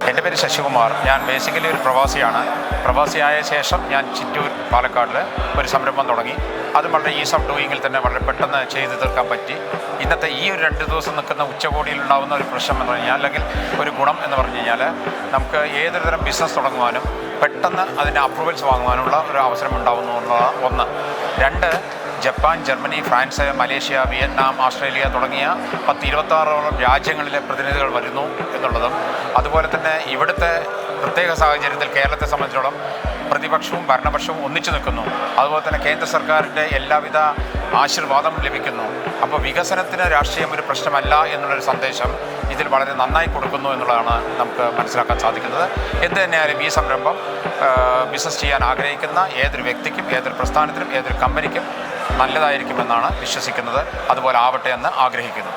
എൻ്റെ പേര് ശശികുമാർ. ഞാൻ ബേസിക്കലി ഒരു പ്രവാസിയാണ്. പ്രവാസിയായ ശേഷം ഞാൻ ചിറ്റൂർ പാലക്കാടിൽ ഒരു സംരംഭം തുടങ്ങി. അത് വളരെ ഈസ് ഓഫ് ഡൂയിങ്ങിൽ തന്നെ വളരെ പെട്ടെന്ന് ചെയ്തു തീർക്കാൻ പറ്റി. ഇന്നത്തെ ഈ ഒരു 2 ദിവസം നിൽക്കുന്ന ഉച്ചകോടിയിൽ ഉണ്ടാകുന്ന ഒരു പ്രശ്നം എന്ന് പറഞ്ഞാൽ, അല്ലെങ്കിൽ ഒരു ഗുണം എന്ന് പറഞ്ഞു കഴിഞ്ഞാൽ, നമുക്ക് ഏതൊരു തരം ബിസിനസ് തുടങ്ങുവാനും പെട്ടെന്ന് അതിൻ്റെ അപ്രൂവൽസ് വാങ്ങുവാനുള്ള ഒരു അവസരം ഉണ്ടാകുന്നു എന്നുള്ള ഒന്ന്. 2, Japan, Germany, France, Malaysia, Vietnam, Australia തുടങ്ങിയ 10-26ഓളം രാജ്യങ്ങളിലെ പ്രതിനിധികൾ വരുന്നു എന്നുള്ളതും, അതുപോലെ തന്നെ ഇവിടുത്തെ പ്രത്യേക സാഹചര്യത്തിൽ കേരളത്തെ സംബന്ധിച്ചിടത്തോളം പ്രതിപക്ഷവും ഭരണപക്ഷവും ഒന്നിച്ചു നിൽക്കുന്നു. അതുപോലെ തന്നെ കേന്ദ്ര സർക്കാരിൻ്റെ എല്ലാവിധ ആശീർവാദം ലഭിക്കുന്നു. അപ്പോൾ വികസനത്തിന് രാഷ്ട്രീയം ഒരു പ്രശ്നമല്ല എന്നുള്ളൊരു സന്ദേശം ഇതിൽ വളരെ നന്നായി കൊടുക്കുന്നു എന്നുള്ളതാണ് നമുക്ക് മനസ്സിലാക്കാൻ സാധിക്കുന്നത്. എന്ത് തന്നെയായാലും ഈ സംരംഭം ബിസിനസ് ചെയ്യാൻ ആഗ്രഹിക്കുന്ന ഏതൊരു വ്യക്തിക്കും, ഏതൊരു പ്രസ്ഥാനത്തിനും, ഏതൊരു കമ്പനിക്കും നല്ലതായിരിക്കുമെന്നാണ് വിശ്വസിക്കുന്നത്. അതുപോലെ ആവട്ടെ എന്ന് ആഗ്രഹിക്കുന്നു.